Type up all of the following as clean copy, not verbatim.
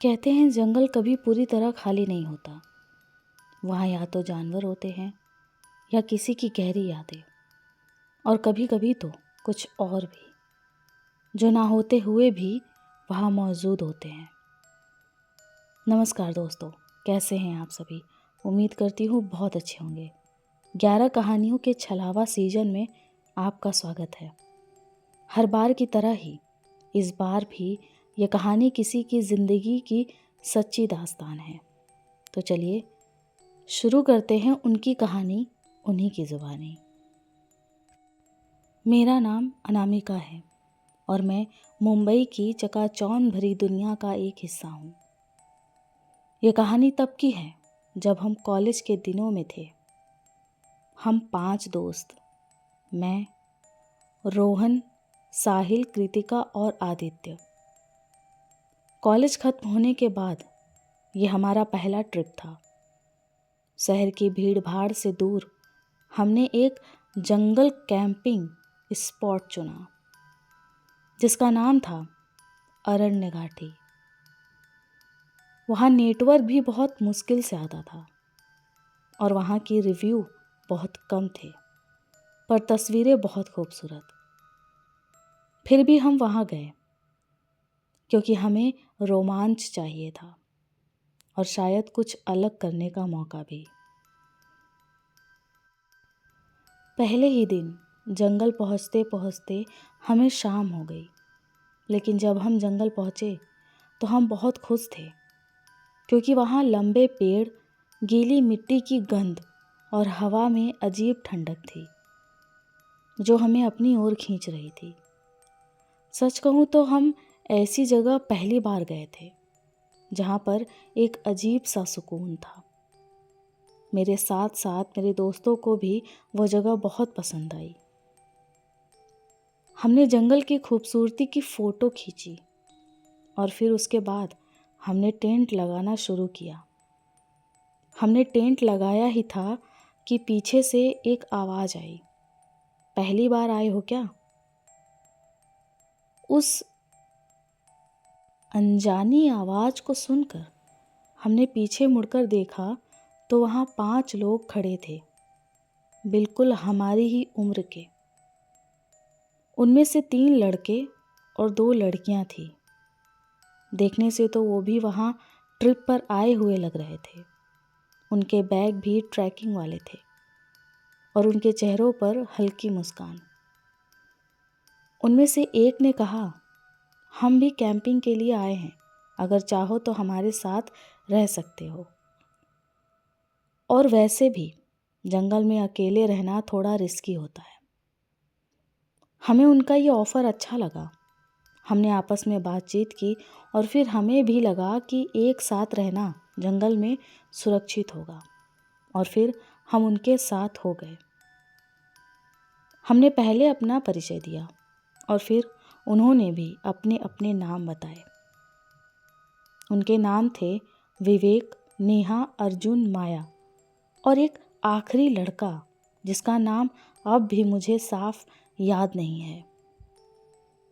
कहते हैं जंगल कभी पूरी तरह खाली नहीं होता। वहाँ या तो जानवर होते हैं या किसी की गहरी यादें, और कभी कभी तो कुछ और भी जो ना होते हुए भी वहाँ मौजूद होते हैं। नमस्कार दोस्तों, कैसे हैं आप सभी? उम्मीद करती हूँ बहुत अच्छे होंगे। 11 कहानियों के छलावा सीजन में आपका स्वागत है। हर बार की तरह ही इस बार भी ये कहानी किसी की ज़िंदगी की सच्ची दास्तान है। तो चलिए शुरू करते हैं उनकी कहानी, उन्हीं की ज़ुबानी। मेरा नाम अनामिका है और मैं मुंबई की चकाचौंध भरी दुनिया का एक हिस्सा हूँ। ये कहानी तब की है जब हम कॉलेज के दिनों में थे। हम 5 दोस्त, मैं, रोहन, साहिल, कृतिका और आदित्य। कॉलेज खत्म होने के बाद ये हमारा पहला ट्रिप था। शहर की भीड़ भाड़ से दूर हमने एक जंगल कैंपिंग स्पॉट चुना जिसका नाम था अरण्य घाटी। वहाँ नेटवर्क भी बहुत मुश्किल से आता था और वहाँ की रिव्यू बहुत कम थे, पर तस्वीरें बहुत खूबसूरत। फिर भी हम वहाँ गए क्योंकि हमें रोमांच चाहिए था और शायद कुछ अलग करने का मौका भी। पहले ही दिन जंगल पहुँचते पहुँचते हमें शाम हो गई, लेकिन जब हम जंगल पहुँचे तो हम बहुत खुश थे क्योंकि वहाँ लंबे पेड़, गीली मिट्टी की गंध और हवा में अजीब ठंडक थी जो हमें अपनी ओर खींच रही थी। सच कहूँ तो हम ऐसी जगह पहली बार गए थे जहाँ पर एक अजीब सा सुकून था। मेरे साथ साथ मेरे दोस्तों को भी वो जगह बहुत पसंद आई। हमने जंगल की खूबसूरती की फ़ोटो खींची और फिर उसके बाद हमने टेंट लगाना शुरू किया। हमने टेंट लगाया ही था कि पीछे से एक आवाज़ आई। पहली बार आए हो क्या? उस अनजानी आवाज़ को सुनकर हमने पीछे मुड़कर देखा तो वहाँ 5 लोग खड़े थे, बिल्कुल हमारी ही उम्र के। उनमें से 3 लड़के और 2 लड़कियाँ थीं। देखने से तो वो भी वहाँ ट्रिप पर आए हुए लग रहे थे। उनके बैग भी ट्रैकिंग वाले थे और उनके चेहरों पर हल्की मुस्कान। उनमें से एक ने कहा, हम भी कैंपिंग के लिए आए हैं, अगर चाहो तो हमारे साथ रह सकते हो। और वैसे भी जंगल में अकेले रहना थोड़ा रिस्की होता है। हमें उनका ये ऑफ़र अच्छा लगा। हमने आपस में बातचीत की और फिर हमें भी लगा कि एक साथ रहना जंगल में सुरक्षित होगा, और फिर हम उनके साथ हो गए। हमने पहले अपना परिचय दिया और फिर उन्होंने भी अपने अपने नाम बताए। उनके नाम थे विवेक, नेहा, अर्जुन, माया और एक आखिरी लड़का जिसका नाम अब भी मुझे साफ याद नहीं है।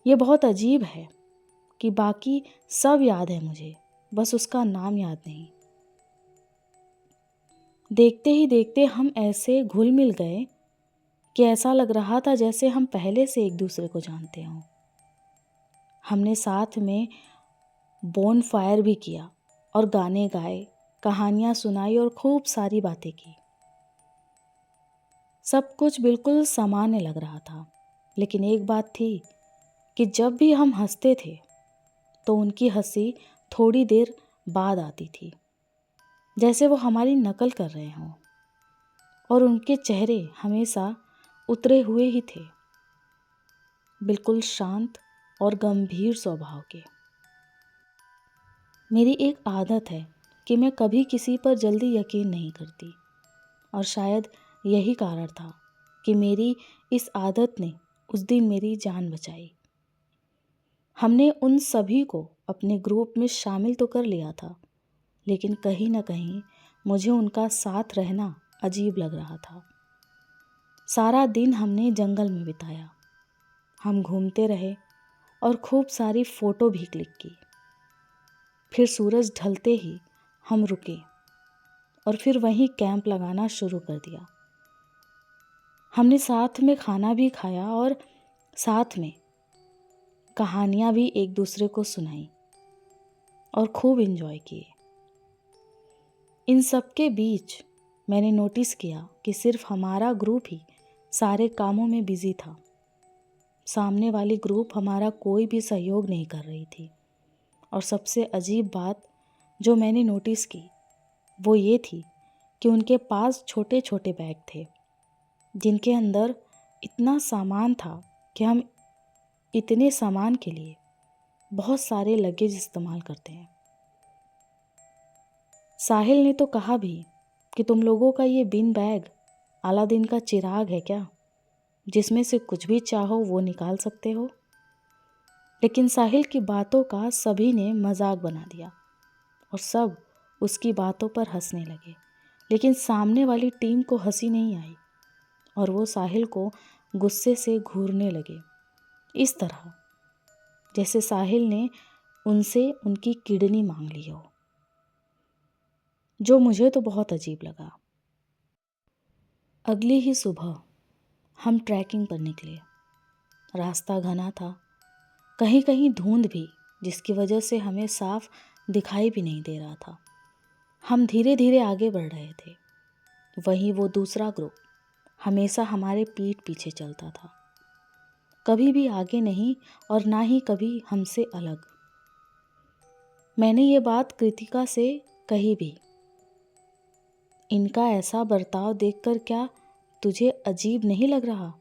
ये बहुत अजीब है कि बाकी सब याद है मुझे, बस उसका नाम याद नहीं। देखते ही देखते हम ऐसे घुल मिल गए कि ऐसा लग रहा था जैसे हम पहले से एक दूसरे को जानते हों। हमने साथ में बोन फायर भी किया और गाने गाए, कहानियाँ सुनाई और खूब सारी बातें की। सब कुछ बिल्कुल सामान्य लग रहा था, लेकिन एक बात थी कि जब भी हम हंसते थे तो उनकी हंसी थोड़ी देर बाद आती थी, जैसे वो हमारी नकल कर रहे हों। और उनके चेहरे हमेशा उतरे हुए ही थे, बिल्कुल शांत और गंभीर स्वभाव के। मेरी एक आदत है कि मैं कभी किसी पर जल्दी यकीन नहीं करती, और शायद यही कारण था कि मेरी इस आदत ने उस दिन मेरी जान बचाई। हमने उन सभी को अपने ग्रुप में शामिल तो कर लिया था, लेकिन कहीं ना कहीं मुझे उनका साथ रहना अजीब लग रहा था। सारा दिन हमने जंगल में बिताया। हम घूमते रहे और खूब सारी फ़ोटो भी क्लिक की। फिर सूरज ढलते ही हम रुके और फिर वहीं कैंप लगाना शुरू कर दिया। हमने साथ में खाना भी खाया और साथ में कहानियाँ भी एक दूसरे को सुनाई और खूब एंजॉय किए। इन सब के बीच मैंने नोटिस किया कि सिर्फ हमारा ग्रुप ही सारे कामों में बिजी था। सामने वाली ग्रुप हमारा कोई भी सहयोग नहीं कर रही थी। और सबसे अजीब बात जो मैंने नोटिस की वो ये थी कि उनके पास छोटे छोटे बैग थे जिनके अंदर इतना सामान था कि हम इतने सामान के लिए बहुत सारे लगेज इस्तेमाल करते हैं। साहिल ने तो कहा भी कि तुम लोगों का ये बिन बैग अलादीन का चिराग है क्या, जिसमें से कुछ भी चाहो वो निकाल सकते हो। लेकिन साहिल की बातों का सभी ने मजाक बना दिया और सब उसकी बातों पर हंसने लगे। लेकिन सामने वाली टीम को हंसी नहीं आई और वो साहिल को गुस्से से घूरने लगे, इस तरह जैसे साहिल ने उनसे उनकी किडनी मांग ली हो, जो मुझे तो बहुत अजीब लगा। अगली ही सुबह हम ट्रैकिंग पर निकले। रास्ता घना था, कहीं कहीं धुंध भी, जिसकी वजह से हमें साफ दिखाई भी नहीं दे रहा था। हम धीरे धीरे आगे बढ़ रहे थे। वहीं वो दूसरा ग्रुप हमेशा हमारे पीठ पीछे चलता था, कभी भी आगे नहीं और ना ही कभी हमसे अलग। मैंने ये बात कृतिका से कही भी, इनका ऐसा बर्ताव देखकर क्या तुझे अजीब नहीं लग रहा?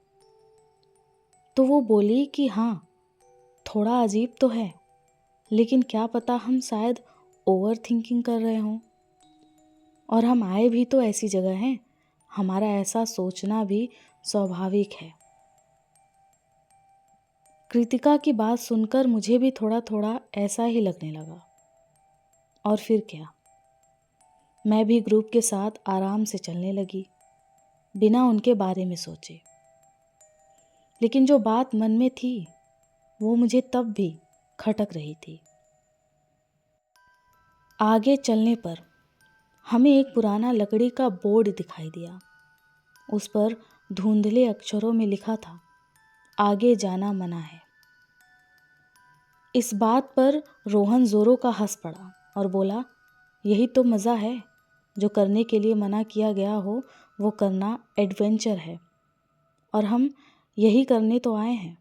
तो वो बोली कि हाँ, थोड़ा अजीब तो है, लेकिन क्या पता हम शायद ओवर थिंकिंग कर रहे हों। और हम आए भी तो ऐसी जगह हैं, हमारा ऐसा सोचना भी स्वाभाविक है। कृतिका की बात सुनकर मुझे भी थोड़ा थोड़ा ऐसा ही लगने लगा। और फिर क्या, मैं भी ग्रुप के साथ आराम से चलने लगी, बिना उनके बारे में सोचे। लेकिन जो बात मन में थी वो मुझे तब भी खटक रही थी। आगे चलने पर हमें एक पुराना लकड़ी का बोर्ड दिखाई दिया। उस पर धुंधले अक्षरों में लिखा था, आगे जाना मना है। इस बात पर रोहन जोरों का हंस पड़ा और बोला, यही तो मज़ा है, जो करने के लिए मना किया गया हो वो करना एडवेंचर है, और हम यही करने तो आए हैं।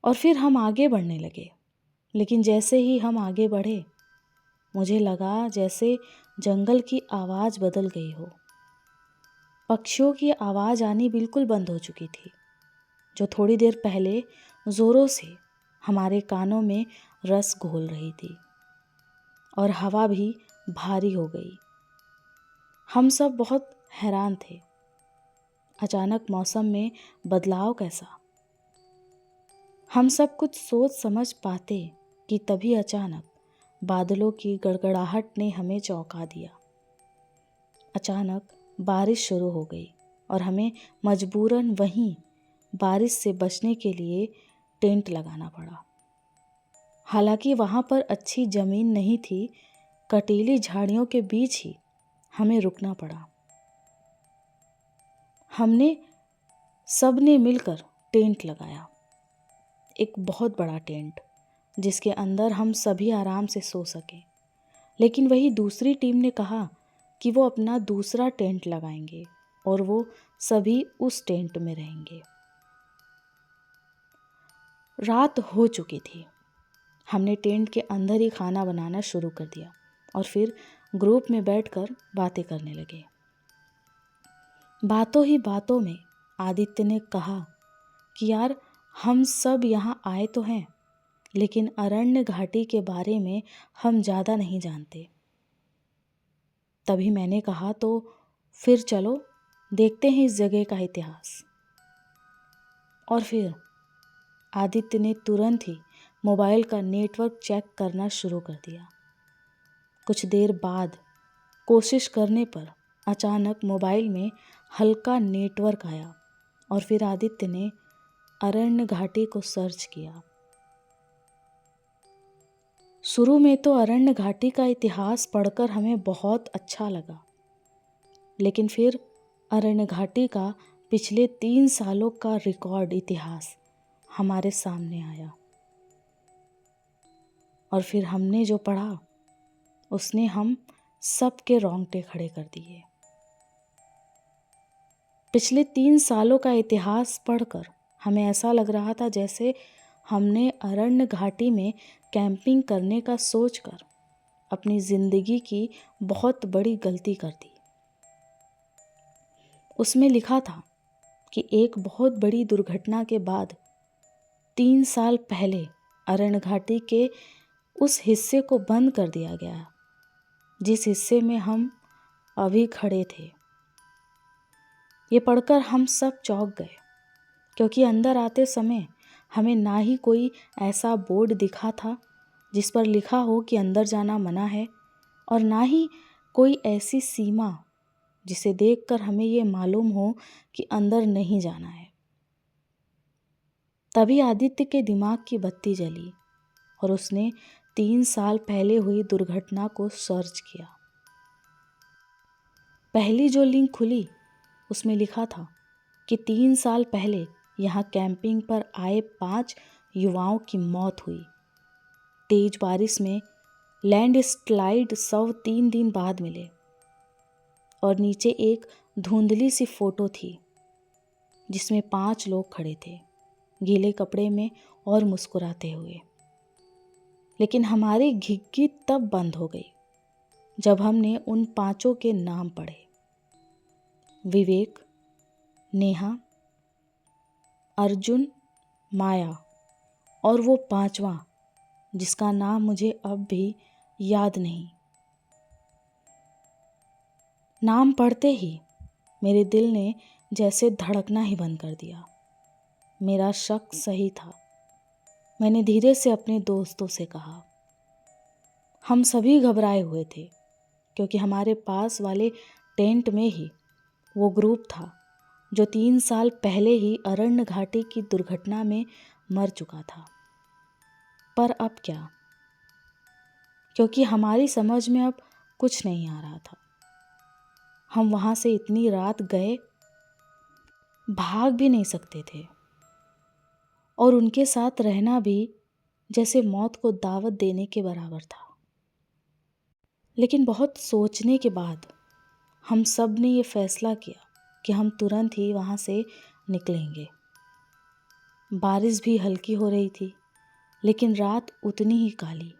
और फिर हम आगे बढ़ने लगे। लेकिन जैसे ही हम आगे बढ़े, मुझे लगा जैसे जंगल की आवाज़ बदल गई हो। पक्षियों की आवाज़ आनी बिल्कुल बंद हो चुकी थी, जो थोड़ी देर पहले ज़ोरों से हमारे कानों में रस घोल रही थी। और हवा भी भारी हो गई। हम सब बहुत हैरान थे। अचानक मौसम में बदलाव कैसा? हम सब कुछ सोच समझ पाते कि तभी अचानक बादलों की गड़गड़ाहट ने हमें चौंका दिया। अचानक बारिश शुरू हो गई और हमें मजबूरन वहीं बारिश से बचने के लिए टेंट लगाना पड़ा। हालांकि वहाँ पर अच्छी ज़मीन नहीं थी, कटीली झाड़ियों के बीच ही हमें रुकना पड़ा। हमने सबने मिलकर टेंट लगाया, एक बहुत बड़ा टेंट जिसके अंदर हम सभी आराम से सो सकें। लेकिन वही दूसरी टीम ने कहा कि वो अपना दूसरा टेंट लगाएंगे और वो सभी उस टेंट में रहेंगे। रात हो चुकी थी। हमने टेंट के अंदर ही खाना बनाना शुरू कर दिया और फिर ग्रुप में बैठकर बातें करने लगे। बातों ही बातों में आदित्य ने कहा कि यार, हम सब यहाँ आए तो हैं, लेकिन अरण्य घाटी के बारे में हम ज़्यादा नहीं जानते। तभी मैंने कहा, तो फिर चलो देखते हैं इस जगह का इतिहास। और फिर आदित्य ने तुरंत ही मोबाइल का नेटवर्क चेक करना शुरू कर दिया। कुछ देर बाद कोशिश करने पर अचानक मोबाइल में हल्का नेटवर्क आया और फिर आदित्य ने अरण्य घाटी को सर्च किया। शुरू में तो अरण्य घाटी का इतिहास पढ़कर हमें बहुत अच्छा लगा, लेकिन फिर अरण्य घाटी का पिछले 3 सालों का रिकॉर्ड इतिहास हमारे सामने आया। और फिर हमने जो पढ़ा उसने हम सबके रोंगटे खड़े कर दिए। पिछले 3 सालों का इतिहास पढ़कर हमें ऐसा लग रहा था जैसे हमने अरण्य घाटी में कैंपिंग करने का सोचकर अपनी जिंदगी की बहुत बड़ी गलती कर दी। उसमें लिखा था कि एक बहुत बड़ी दुर्घटना के बाद 3 साल पहले अरण्य घाटी के उस हिस्से को बंद कर दिया गया जिस हिस्से में हम अभी खड़े थे। ये पढ़कर हम सब चौंक गए, क्योंकि अंदर आते समय हमें ना ही कोई ऐसा बोर्ड दिखा था जिस पर लिखा हो कि अंदर जाना मना है, और ना ही कोई ऐसी सीमा जिसे देखकर हमें ये मालूम हो कि अंदर नहीं जाना है। तभी आदित्य के दिमाग की बत्ती जली और उसने 3 साल पहले हुई दुर्घटना को सर्च किया। पहली जो लिंक खुली उसमें लिखा था कि 3 साल पहले यहाँ कैंपिंग पर आए 5 युवाओं की मौत हुई। तेज बारिश में लैंड स्लाइड शव 3 दिन बाद मिले, और नीचे एक धुंधली सी फोटो थी जिसमें 5 लोग खड़े थे, गीले कपड़े में और मुस्कुराते हुए। लेकिन हमारी घिग्गी तब बंद हो गई जब हमने उन 5 के नाम पढ़े। विवेक, नेहा, अर्जुन, माया और वो 5वां जिसका नाम मुझे अब भी याद नहीं। नाम पढ़ते ही मेरे दिल ने जैसे धड़कना ही बंद कर दिया। मेरा शक सही था। मैंने धीरे से अपने दोस्तों से कहा। हम सभी घबराए हुए थे, क्योंकि हमारे पास वाले टेंट में ही वो ग्रुप था जो 3 साल पहले ही अरण्य घाटी की दुर्घटना में मर चुका था। पर अब क्या? क्योंकि हमारी समझ में अब कुछ नहीं आ रहा था। हम वहाँ से इतनी रात गए, भाग भी नहीं सकते थे, और उनके साथ रहना भी जैसे मौत को दावत देने के बराबर था। लेकिन बहुत सोचने के बाद हम सब ने ये फैसला किया कि हम तुरंत ही वहाँ से निकलेंगे। बारिश भी हल्की हो रही थी, लेकिन रात उतनी ही काली।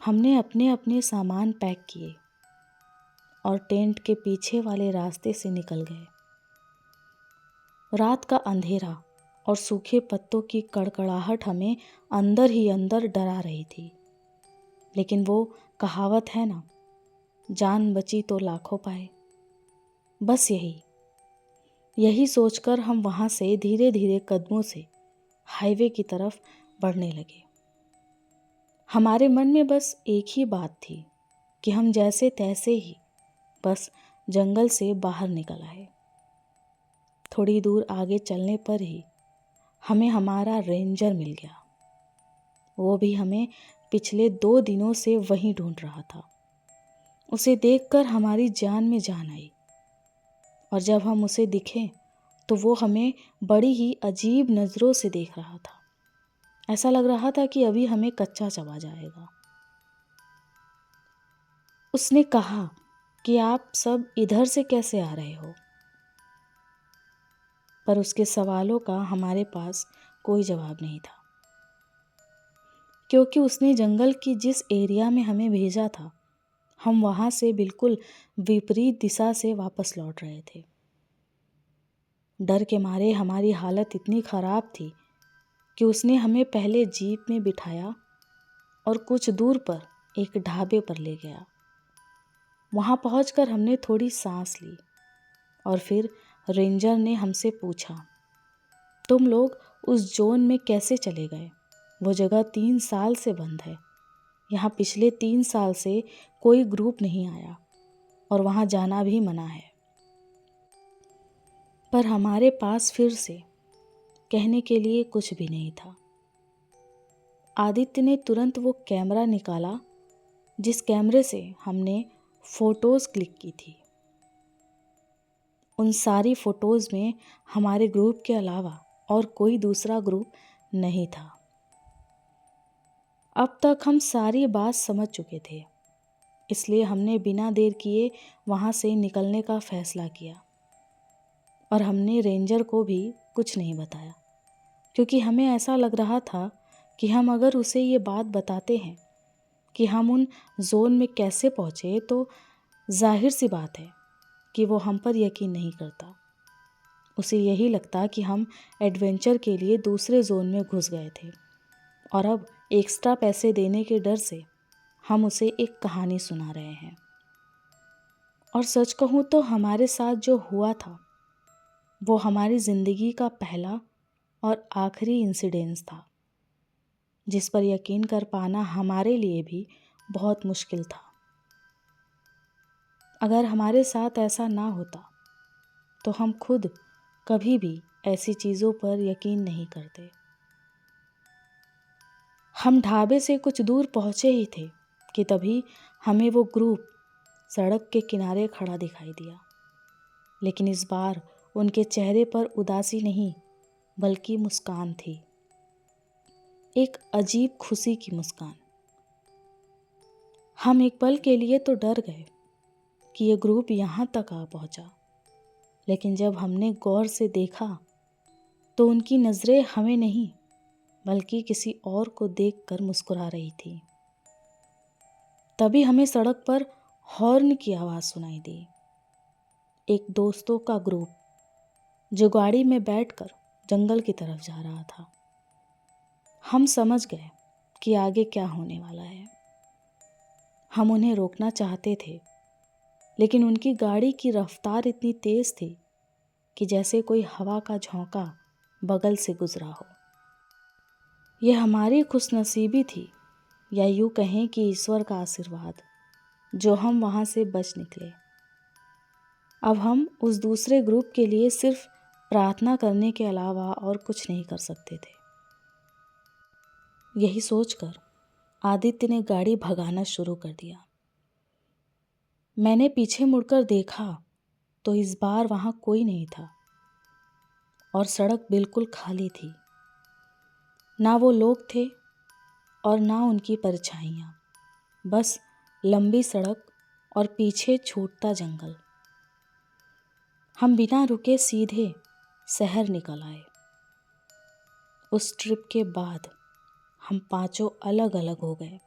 हमने अपने अपने सामान पैक किए और टेंट के पीछे वाले रास्ते से निकल गए। रात का अंधेरा और सूखे पत्तों की कड़कड़ाहट हमें अंदर ही अंदर डरा रही थी। लेकिन वो कहावत है ना, जान बची तो लाखों पाए। बस यही सोचकर हम वहाँ से धीरे धीरे कदमों से हाईवे की तरफ बढ़ने लगे। हमारे मन में बस एक ही बात थी कि हम जैसे तैसे ही बस जंगल से बाहर निकल आए। थोड़ी दूर आगे चलने पर ही हमें हमारा रेंजर मिल गया। वो भी हमें पिछले 2 दिनों से वहीं ढूंढ रहा था। उसे देखकर हमारी जान में जान आई, और जब हम उसे दिखे तो वो हमें बड़ी ही अजीब नज़रों से देख रहा था। ऐसा लग रहा था कि अभी हमें कच्चा चबा जाएगा। उसने कहा कि आप सब इधर से कैसे आ रहे हो? पर उसके सवालों का हमारे पास कोई जवाब नहीं था, क्योंकि उसने जंगल की जिस एरिया में हमें भेजा था, हम वहाँ से बिल्कुल विपरीत दिशा से वापस लौट रहे थे। डर के मारे हमारी हालत इतनी ख़राब थी कि उसने हमें पहले जीप में बिठाया और कुछ दूर पर एक ढाबे पर ले गया। वहाँ पहुंचकर हमने थोड़ी सांस ली, और फिर रेंजर ने हमसे पूछा, तुम लोग उस जोन में कैसे चले गए? वो जगह 3 साल से बंद है। यहाँ पिछले 3 साल से कोई ग्रुप नहीं आया, और वहाँ जाना भी मना है। पर हमारे पास फिर से कहने के लिए कुछ भी नहीं था। आदित्य ने तुरंत वो कैमरा निकाला जिस कैमरे से हमने फ़ोटोज़ क्लिक की थी। उन सारी फ़ोटोज़ में हमारे ग्रुप के अलावा और कोई दूसरा ग्रुप नहीं था। अब तक हम सारी बात समझ चुके थे, इसलिए हमने बिना देर किए वहाँ से निकलने का फ़ैसला किया और हमने रेंजर को भी कुछ नहीं बताया, क्योंकि हमें ऐसा लग रहा था कि हम अगर उसे ये बात बताते हैं कि हम उन जोन में कैसे पहुँचे तो जाहिर सी बात है कि वो हम पर यकीन नहीं करता। उसे यही लगता कि हम एडवेंचर के लिए दूसरे जोन में घुस गए थे और अब एक्स्ट्रा पैसे देने के डर से हम उसे एक कहानी सुना रहे हैं। और सच कहूँ तो हमारे साथ जो हुआ था वो हमारी ज़िंदगी का पहला और आखिरी इंसिडेंस था, जिस पर यकीन कर पाना हमारे लिए भी बहुत मुश्किल था। अगर हमारे साथ ऐसा ना होता तो हम खुद कभी भी ऐसी चीज़ों पर यकीन नहीं करते। हम ढाबे से कुछ दूर पहुँचे ही थे कि तभी हमें वो ग्रुप सड़क के किनारे खड़ा दिखाई दिया, लेकिन इस बार उनके चेहरे पर उदासी नहीं बल्कि मुस्कान थी, एक अजीब खुशी की मुस्कान। हम एक पल के लिए तो डर गए कि ये ग्रुप यहाँ तक आ पहुँचा, लेकिन जब हमने गौर से देखा तो उनकी नज़रें हमें नहीं बल्कि किसी और को देखकर मुस्कुरा रही थी। तभी हमें सड़क पर हॉर्न की आवाज़ सुनाई दी। एक दोस्तों का ग्रुप जो गाड़ी में बैठकर जंगल की तरफ जा रहा था। हम समझ गए कि आगे क्या होने वाला है। हम उन्हें रोकना चाहते थे, लेकिन उनकी गाड़ी की रफ्तार इतनी तेज़ थी कि जैसे कोई हवा का झोंका बगल से गुजरा हो। यह हमारी खुशनसीबी थी, या यूँ कहें कि ईश्वर का आशीर्वाद, जो हम वहाँ से बच निकले। अब हम उस दूसरे ग्रुप के लिए सिर्फ प्रार्थना करने के अलावा और कुछ नहीं कर सकते थे। यही सोचकर आदित्य ने गाड़ी भगाना शुरू कर दिया। मैंने पीछे मुड़कर देखा तो इस बार वहाँ कोई नहीं था और सड़क बिल्कुल खाली थी। ना वो लोग थे और ना उनकी परछाइयाँ, बस लंबी सड़क और पीछे छूटता जंगल। हम बिना रुके सीधे शहर निकल आए। उस ट्रिप के बाद हम पांचों अलग अलग हो गए।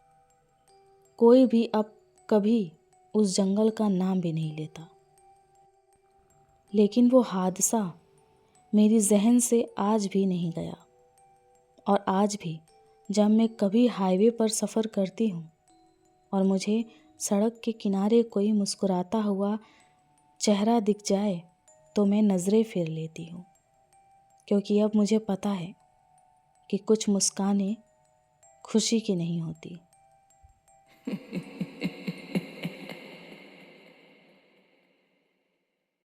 कोई भी अब कभी उस जंगल का नाम भी नहीं लेता। लेकिन वो हादसा मेरी जहन से आज भी नहीं गया, और आज भी जब मैं कभी हाईवे पर सफ़र करती हूँ और मुझे सड़क के किनारे कोई मुस्कुराता हुआ चेहरा दिख जाए तो मैं नज़रें फेर लेती हूँ, क्योंकि अब मुझे पता है कि कुछ मुस्कानें खुशी की नहीं होती।